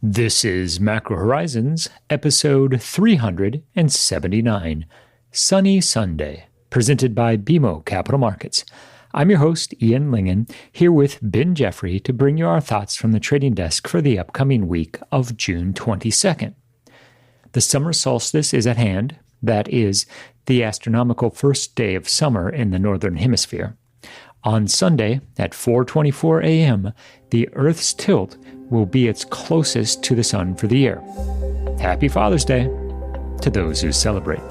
This is Macro Horizons, episode 379, Sunny Sunday, presented by BMO Capital Markets. I'm your host, Ian Lyngen, here with Ben Jeffery to bring you our thoughts from the trading desk for the upcoming week of June 22nd. The summer solstice is at hand, that is, the astronomical first day of summer in the Northern Hemisphere. On Sunday, at 4:24 a.m., the Earth's tilt will be its closest to the Sun for the year. Happy Father's Day to those who celebrate.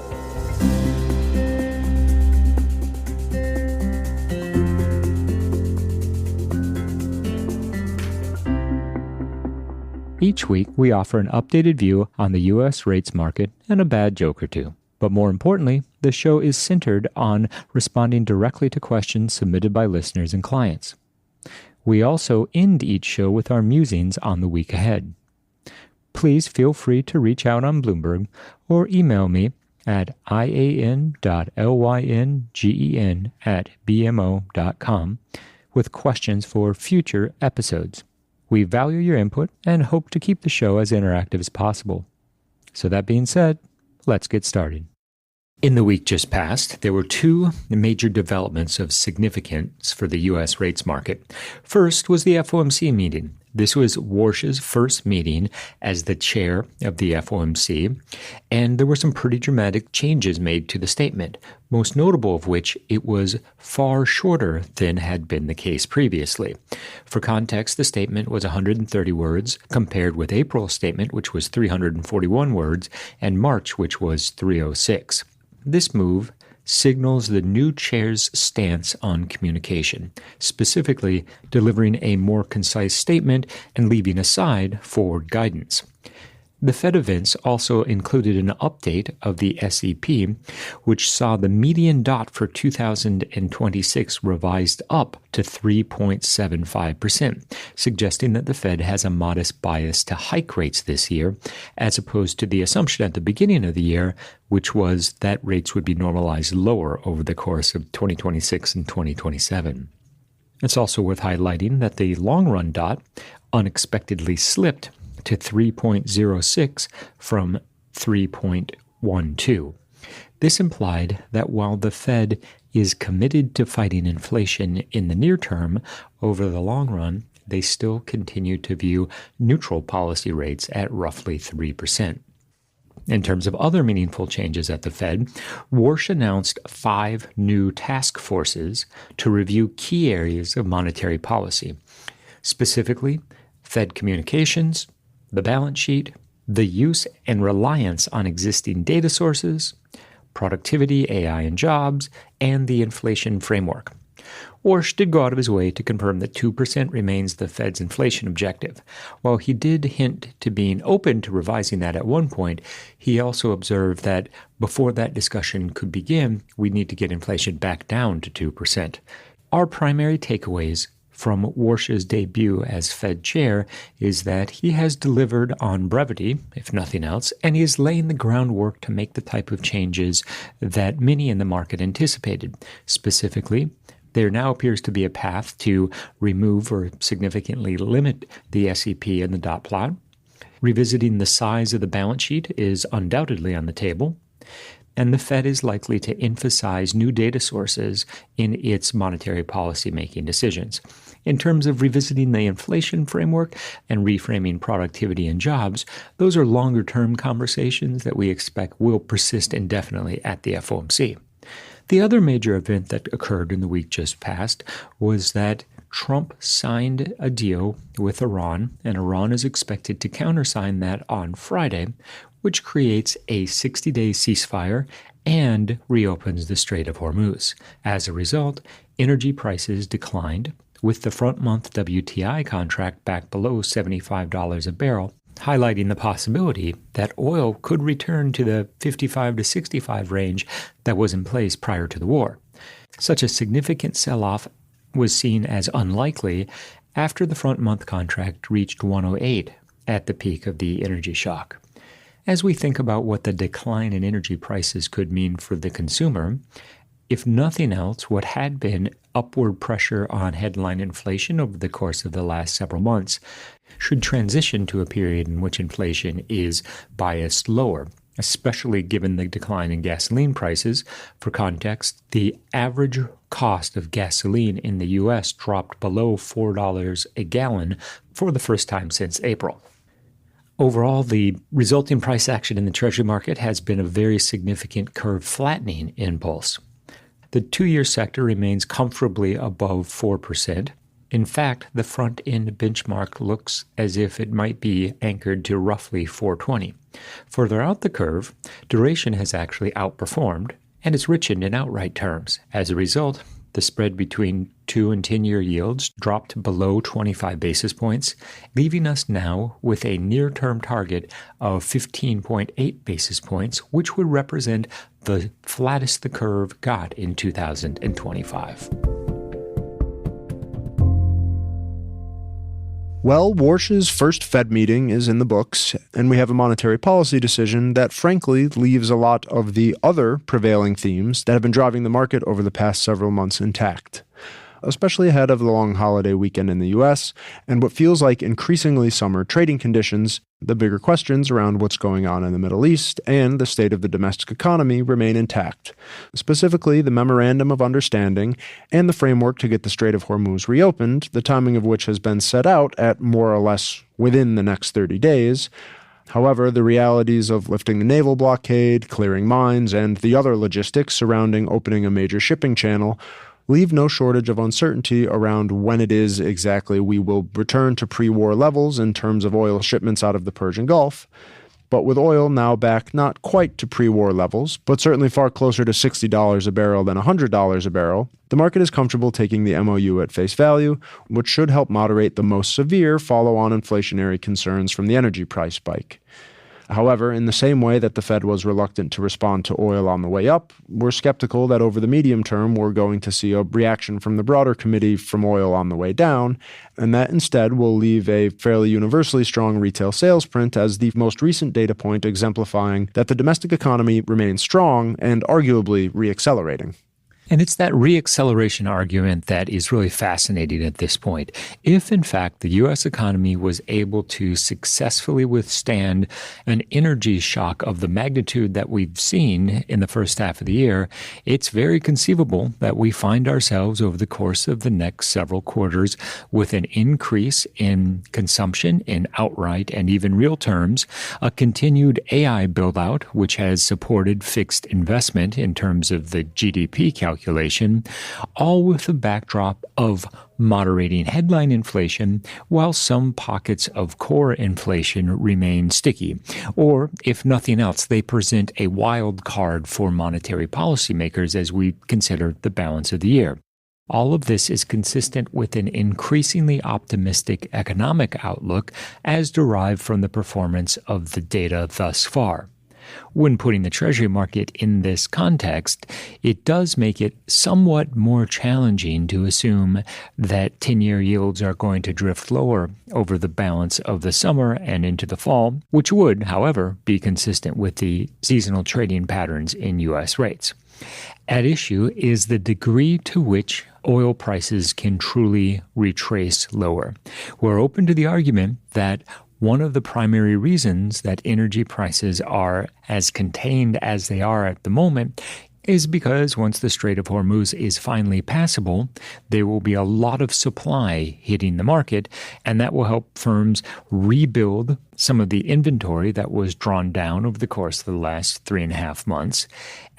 Each week, we offer an updated view on the U.S. rates market and a bad joke or two. But more importantly, the show is centered on responding directly to questions submitted by listeners and clients. We also end each show with our musings on the week ahead. Please feel free to reach out on Bloomberg or email me at ian.lyngen@bmo.com with questions for future episodes. We value your input and hope to keep the show as interactive as possible. So that being said, let's get started. In the week just past, there were two major developments of significance for the U.S. rates market. First was the FOMC meeting. This was Warsh's first meeting as the chair of the FOMC, and there were some pretty dramatic changes made to the statement, most notable of which it was far shorter than had been the case previously. For context, the statement was 130 words, compared with April's statement, which was 341 words, and March, which was 306. This move signals the new chair's stance on communication, specifically delivering a more concise statement and leaving aside forward guidance. The Fed events also included an update of the SEP, which saw the median dot for 2026 revised up to 3.75%, suggesting that the Fed has a modest bias to hike rates this year, as opposed to the assumption at the beginning of the year, which was that rates would be normalized lower over the course of 2026 and 2027. It's also worth highlighting that the long-run dot unexpectedly slipped to 3.06 from 3.12. This implied that while the Fed is committed to fighting inflation in the near term, over the long run, they still continue to view neutral policy rates at roughly 3%. In terms of other meaningful changes at the Fed, Warsh announced 5 new task forces to review key areas of monetary policy, specifically Fed communications, the balance sheet, the use and reliance on existing data sources, productivity, AI and jobs, and the inflation framework. Warsh did go out of his way to confirm that 2% remains the Fed's inflation objective. While he did hint to being open to revising that at one point, he also observed that before that discussion could begin, we need to get inflation back down to 2%. Our primary takeaways from Warsh's debut as Fed chair is that he has delivered on brevity, if nothing else, and he is laying the groundwork to make the type of changes that many in the market anticipated. Specifically, there now appears to be a path to remove or significantly limit the SEP and the dot plot. Revisiting the size of the balance sheet is undoubtedly on the table. And the Fed is likely to emphasize new data sources in its monetary policy making decisions. In terms of revisiting the inflation framework and reframing productivity and jobs, those are longer-term conversations that we expect will persist indefinitely at the FOMC. The other major event that occurred in the week just past was that Trump signed a deal with Iran, and Iran is expected to countersign that on Friday, which creates a 60-day ceasefire and reopens the Strait of Hormuz. As a result, energy prices declined, with the front-month WTI contract back below $75 a barrel, highlighting the possibility that oil could return to the 55 to 65 range that was in place prior to the war. Such a significant sell-off was seen as unlikely after the front-month contract reached 108 at the peak of the energy shock. As we think about what the decline in energy prices could mean for the consumer, if nothing else, what had been upward pressure on headline inflation over the course of the last several months, should transition to a period in which inflation is biased lower, especially given the decline in gasoline prices. For context, the average cost of gasoline in the U.S. dropped below $4 a gallon for the first time since April. Overall, the resulting price action in the Treasury market has been a very significant curve flattening impulse. The 2-year sector remains comfortably above 4%. In fact, the front-end benchmark looks as if it might be anchored to roughly 420. Further out the curve, duration has actually outperformed, and it's richened in outright terms. As a result, the spread between 2- and 10-year yields dropped below 25 basis points, leaving us now with a near-term target of 15.8 basis points, which would represent the flattest the curve got in 2025. Well, Warsh's first Fed meeting is in the books, and we have a monetary policy decision that frankly leaves a lot of the other prevailing themes that have been driving the market over the past several months intact, especially ahead of the long holiday weekend in the US and what feels like increasingly summer trading conditions. The bigger questions around what's going on in the Middle East and the state of the domestic economy remain intact, specifically the Memorandum of Understanding and the framework to get the Strait of Hormuz reopened, the timing of which has been set out at more or less within the next 30 days. However, the realities of lifting the naval blockade, clearing mines, and the other logistics surrounding opening a major shipping channel leave no shortage of uncertainty around when it is exactly we will return to pre-war levels in terms of oil shipments out of the Persian Gulf. But with oil now back not quite to pre-war levels, but certainly far closer to $60 a barrel than $100 a barrel, the market is comfortable taking the MOU at face value, which should help moderate the most severe follow-on inflationary concerns from the energy price spike. However, in the same way that the Fed was reluctant to respond to oil on the way up, we're skeptical that over the medium term we're going to see a reaction from the broader committee from oil on the way down, and that instead will leave a fairly universally strong retail sales print as the most recent data point exemplifying that the domestic economy remains strong and arguably reaccelerating. And it's that reacceleration argument that is really fascinating at this point. If, in fact, the U.S. economy was able to successfully withstand an energy shock of the magnitude that we've seen in the first half of the year, it's very conceivable that we find ourselves over the course of the next several quarters with an increase in consumption in outright and even real terms, a continued AI build-out, which has supported fixed investment in terms of the GDP calculation, all with the backdrop of moderating headline inflation while some pockets of core inflation remain sticky. Or, if nothing else, they present a wild card for monetary policymakers as we consider the balance of the year. All of this is consistent with an increasingly optimistic economic outlook as derived from the performance of the data thus far. When putting the Treasury market in this context, it does make it somewhat more challenging to assume that 10-year yields are going to drift lower over the balance of the summer and into the fall, which would, however, be consistent with the seasonal trading patterns in U.S. rates. At issue is the degree to which oil prices can truly retrace lower. We're open to the argument that one of the primary reasons that energy prices are as contained as they are at the moment is because once the Strait of Hormuz is finally passable, there will be a lot of supply hitting the market, and that will help firms rebuild some of the inventory that was drawn down over the course of the last 3.5 months,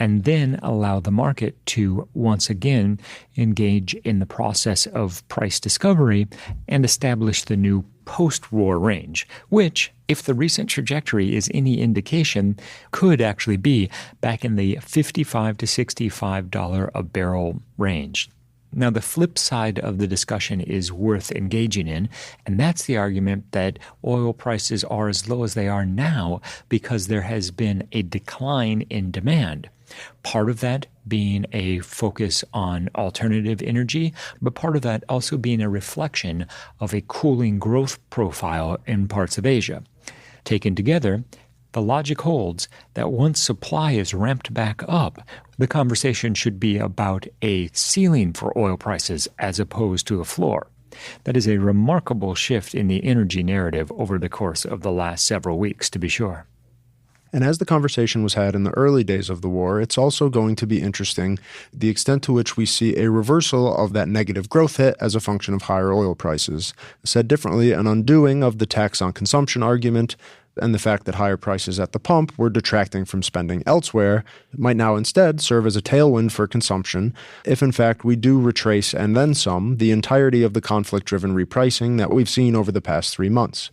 and then allow the market to once again engage in the process of price discovery and establish the new post-war range, which, if the recent trajectory is any indication, could actually be back in the $55 to $65 a barrel range. Now, the flip side of the discussion is worth engaging in, and that's the argument that oil prices are as low as they are now because there has been a decline in demand. Part of that being a focus on alternative energy, but part of that also being a reflection of a cooling growth profile in parts of Asia. Taken together, the logic holds that once supply is ramped back up, the conversation should be about a ceiling for oil prices as opposed to a floor. That is a remarkable shift in the energy narrative over the course of the last several weeks, to be sure. And as the conversation was had in the early days of the war, it's also going to be interesting the extent to which we see a reversal of that negative growth hit as a function of higher oil prices. Said differently, an undoing of the tax on consumption argument and the fact that higher prices at the pump were detracting from spending elsewhere might now instead serve as a tailwind for consumption if in fact we do retrace and then some the entirety of the conflict-driven repricing that we've seen over the past 3 months.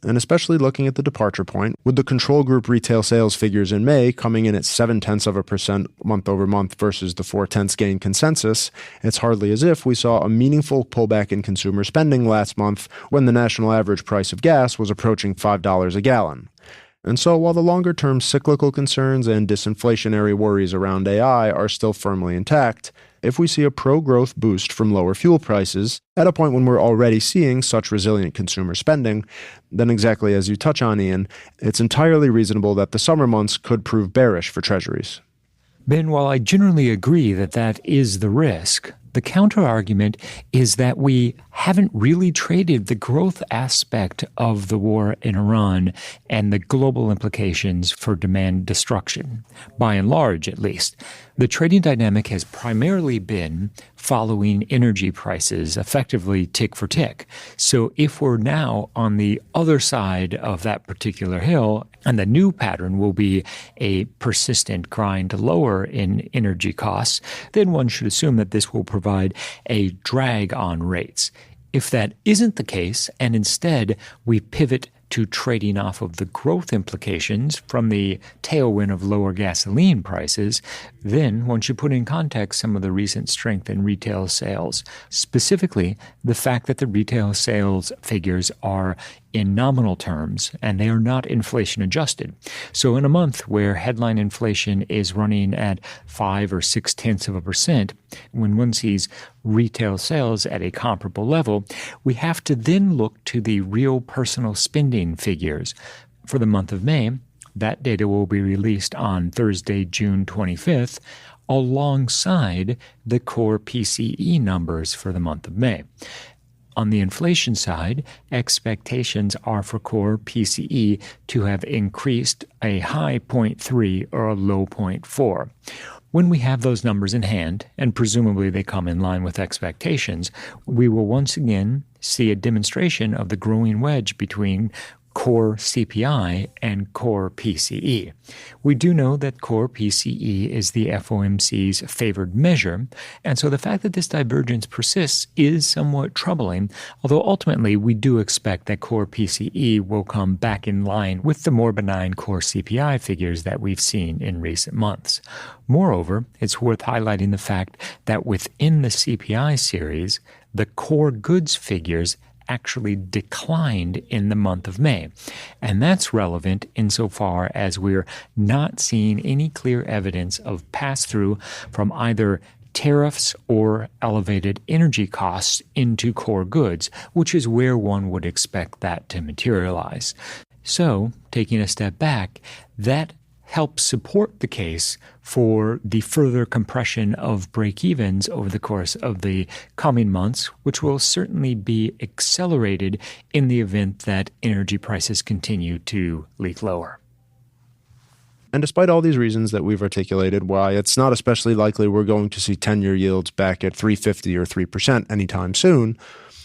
And especially looking at the departure point, with the control group retail sales figures in May coming in at 0.7% month-over-month versus the 0.4 gain consensus, it's hardly as if we saw a meaningful pullback in consumer spending last month when the national average price of gas was approaching $5 a gallon. And so while the longer-term cyclical concerns and disinflationary worries around AI are still firmly intact, if we see a pro-growth boost from lower fuel prices, at a point when we're already seeing such resilient consumer spending, then exactly as you touch on, Ian, it's entirely reasonable that the summer months could prove bearish for treasuries. Ben, while I generally agree that that is the risk, the counter-argument is that we haven't really traded the growth aspect of the war in Iran and the global implications for demand destruction, by and large at least. The trading dynamic has primarily been following energy prices, effectively tick for tick. So if we're now on the other side of that particular hill, and the new pattern will be a persistent grind lower in energy costs, then one should assume that this will provide a drag on rates. If that isn't the case, and instead we pivot to trading off of the growth implications from the tailwind of lower gasoline prices, then one should put in context some of the recent strength in retail sales, specifically the fact that the retail sales figures are in nominal terms and they are not inflation adjusted. So in a month where headline inflation is running at 5 or 0.6%, when one sees retail sales at a comparable level, we have to then look to the real personal spending figures. For the month of May, that data will be released on Thursday, June 25th, alongside the core PCE numbers for the month of May. On the inflation side, expectations are for core PCE to have increased a high 0.3 or a low 0.4. When we have those numbers in hand, and presumably they come in line with expectations, we will once again see a demonstration of the growing wedge between core CPI and core PCE. We do know that core PCE is the FOMC's favored measure, and so the fact that this divergence persists is somewhat troubling, although ultimately we do expect that core PCE will come back in line with the more benign core CPI figures that we've seen in recent months. Moreover, it's worth highlighting the fact that within the CPI series, the core goods figures actually declined in the month of May. And that's relevant insofar as we're not seeing any clear evidence of pass-through from either tariffs or elevated energy costs into core goods, which is where one would expect that to materialize. So, taking a step back, that help support the case for the further compression of break-evens over the course of the coming months, which will certainly be accelerated in the event that energy prices continue to leak lower. And despite all these reasons that we've articulated why it's not especially likely we're going to see 10-year yields back at 3.50 or 3% anytime soon,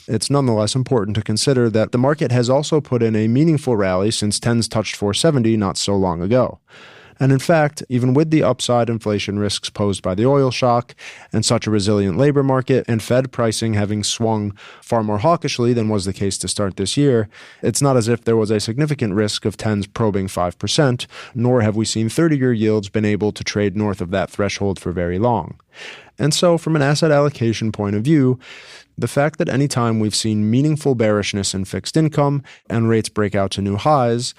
it's nonetheless important to consider that the market has also put in a meaningful rally since 10s touched 470 not so long ago. And in fact, even with the upside inflation risks posed by the oil shock and such a resilient labor market and Fed pricing having swung far more hawkishly than was the case to start this year, it's not as if there was a significant risk of 10s probing 5%, nor have we seen 30-year yields been able to trade north of that threshold for very long. And so from an asset allocation point of view, the fact that any time we've seen meaningful bearishness in fixed income and rates break out to new highs,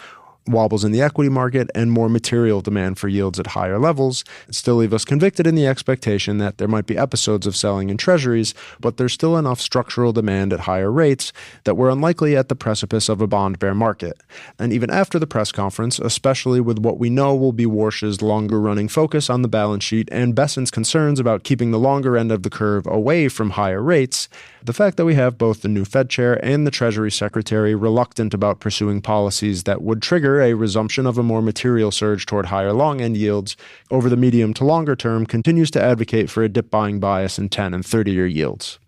wobbles in the equity market, and more material demand for yields at higher levels still leave us convicted in the expectation that there might be episodes of selling in treasuries, but there's still enough structural demand at higher rates that we're unlikely at the precipice of a bond bear market. And even after the press conference, especially with what we know will be Warsh's longer-running focus on the balance sheet and Besson's concerns about keeping the longer end of the curve away from higher rates, the fact that we have both the new Fed chair and the Treasury Secretary reluctant about pursuing policies that would trigger a resumption of a more material surge toward higher long-end yields over the medium to longer term continues to advocate for a dip-buying bias in 10 and 30-year yields.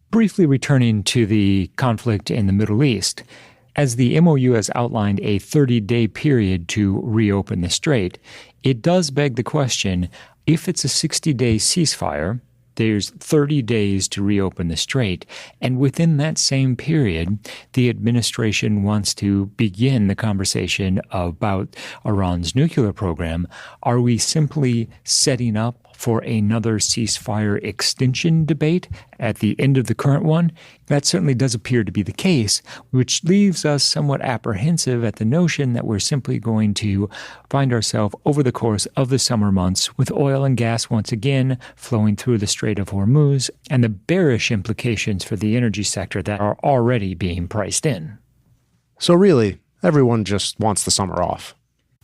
Briefly returning to the conflict in the Middle East, as the MOU has outlined a 30-day period to reopen the strait, it does beg the question, if it's a 60-day ceasefire, there's 30 days to reopen the strait, and within that same period, the administration wants to begin the conversation about Iran's nuclear program. Are we simply setting up for another ceasefire extension debate at the end of the current one? That certainly does appear to be the case, which leaves us somewhat apprehensive at the notion that we're simply going to find ourselves over the course of the summer months with oil and gas once again flowing through the Strait of Hormuz and the bearish implications for the energy sector that are already being priced in. So really, everyone just wants the summer off.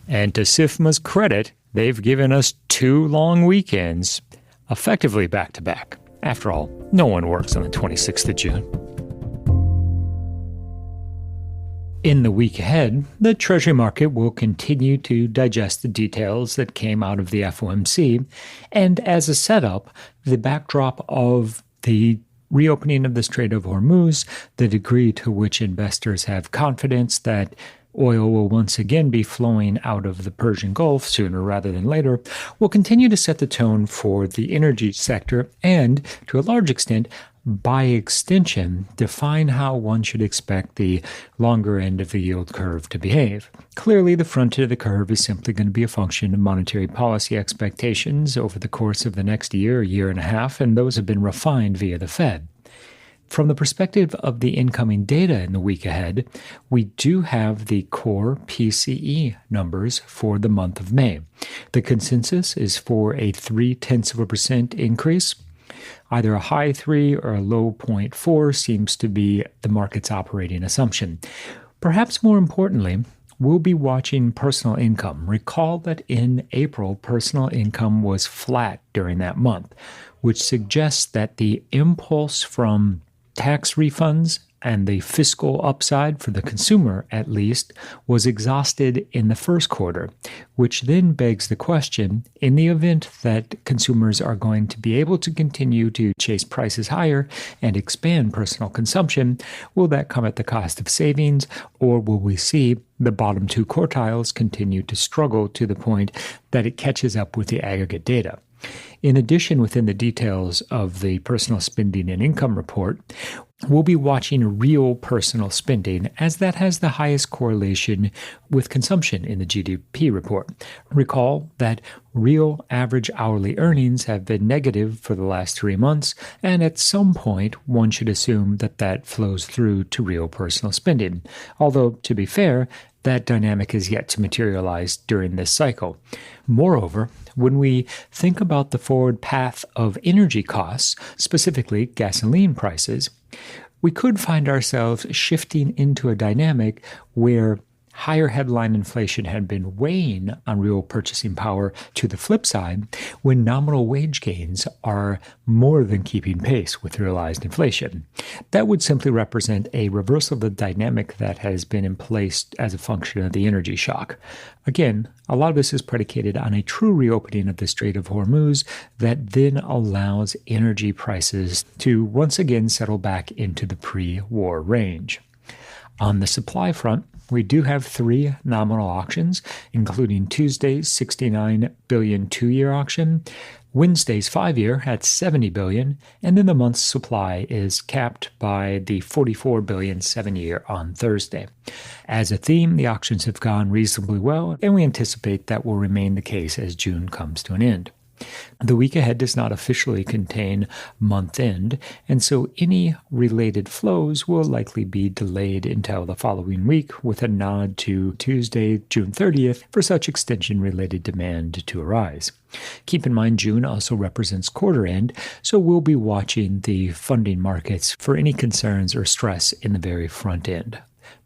And to SIFMA's credit, they've given us 2 long weekends, effectively back-to-back. After all, no one works on the 26th of June. In the week ahead, the Treasury market will continue to digest the details that came out of the FOMC, and as a setup, the backdrop of the reopening of the Strait of Hormuz, the degree to which investors have confidence that oil will once again be flowing out of the Persian Gulf sooner rather than later, will continue to set the tone for the energy sector and, to a large extent, by extension, define how one should expect the longer end of the yield curve to behave. Clearly, the front end of the curve is simply going to be a function of monetary policy expectations over the course of the next year and a half, and those have been refined via the Fed. From the perspective of the incoming data in the week ahead, we do have the core PCE numbers for the month of May. The consensus is for a 0.3% increase. Either a high 3 or a low 0.4 seems to be the market's operating assumption. Perhaps more importantly, we'll be watching personal income. Recall that in April, personal income was flat during that month, which suggests that the impulse from tax refunds and the fiscal upside for the consumer, at least, was exhausted in the first quarter, which then begs the question, in the event that consumers are going to be able to continue to chase prices higher and expand personal consumption, will that come at the cost of savings, or will we see the bottom 2 quartiles continue to struggle to the point that it catches up with the aggregate data? In addition, within the details of the personal spending and income report, we'll be watching real personal spending, as that has the highest correlation with consumption in the GDP report. Recall that real average hourly earnings have been negative for the last 3 months, and at some point one should assume that that flows through to real personal spending. Although, to be fair, that dynamic is yet to materialize during this cycle. Moreover, when we think about the forward path of energy costs, specifically gasoline prices, we could find ourselves shifting into a dynamic where higher headline inflation had been weighing on real purchasing power to the flip side, when nominal wage gains are more than keeping pace with realized inflation. That would simply represent a reversal of the dynamic that has been in place as a function of the energy shock. Again, a lot of this is predicated on a true reopening of the Strait of Hormuz that then allows energy prices to once again settle back into the pre-war range. On the supply front, we do have 3 nominal auctions, including Tuesday's $69 billion 2-year auction, Wednesday's 5-year at $70 billion, and then the month's supply is capped by the $44 billion 7-year on Thursday. As a theme, the auctions have gone reasonably well, and we anticipate that will remain the case as June comes to an end. The week ahead does not officially contain month end, and so any related flows will likely be delayed until the following week, with a nod to Tuesday, June 30th, for such extension-related demand to arise. Keep in mind, June also represents quarter end, so we'll be watching the funding markets for any concerns or stress in the very front end.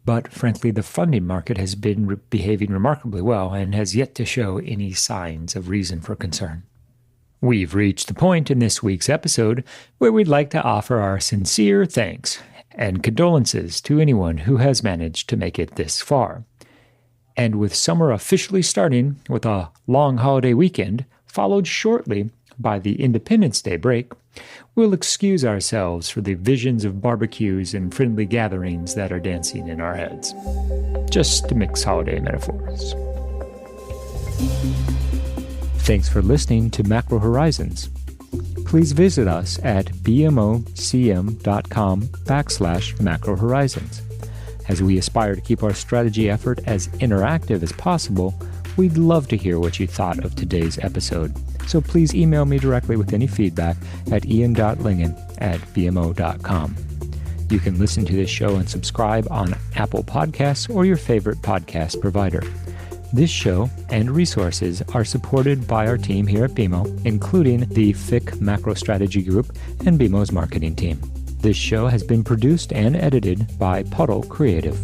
But frankly, the funding market has been behaving remarkably well and has yet to show any signs of reason for concern. We've reached the point in this week's episode where we'd like to offer our sincere thanks and condolences to anyone who has managed to make it this far. And with summer officially starting with a long holiday weekend, followed shortly by the Independence Day break, we'll excuse ourselves for the visions of barbecues and friendly gatherings that are dancing in our heads. Just to mix holiday metaphors. Thanks for listening to Macro Horizons. Please visit us at bmocm.com/Macro Horizons. As we aspire to keep our strategy effort as interactive as possible, we'd love to hear what you thought of today's episode. So please email me directly with any feedback at ian.lyngen@bmo.com. You can listen to this show and subscribe on Apple Podcasts or your favorite podcast provider. This show and resources are supported by our team here at BMO, including the FIC Macro Strategy Group and BMO's marketing team. This show has been produced and edited by Puddle Creative.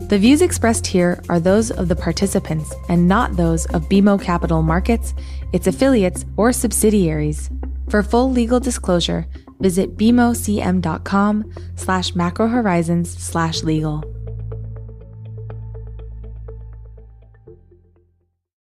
The views expressed here are those of the participants and not those of BMO Capital Markets, its affiliates, or subsidiaries. For full legal disclosure, visit bmocm.com/macrohorizons/legal.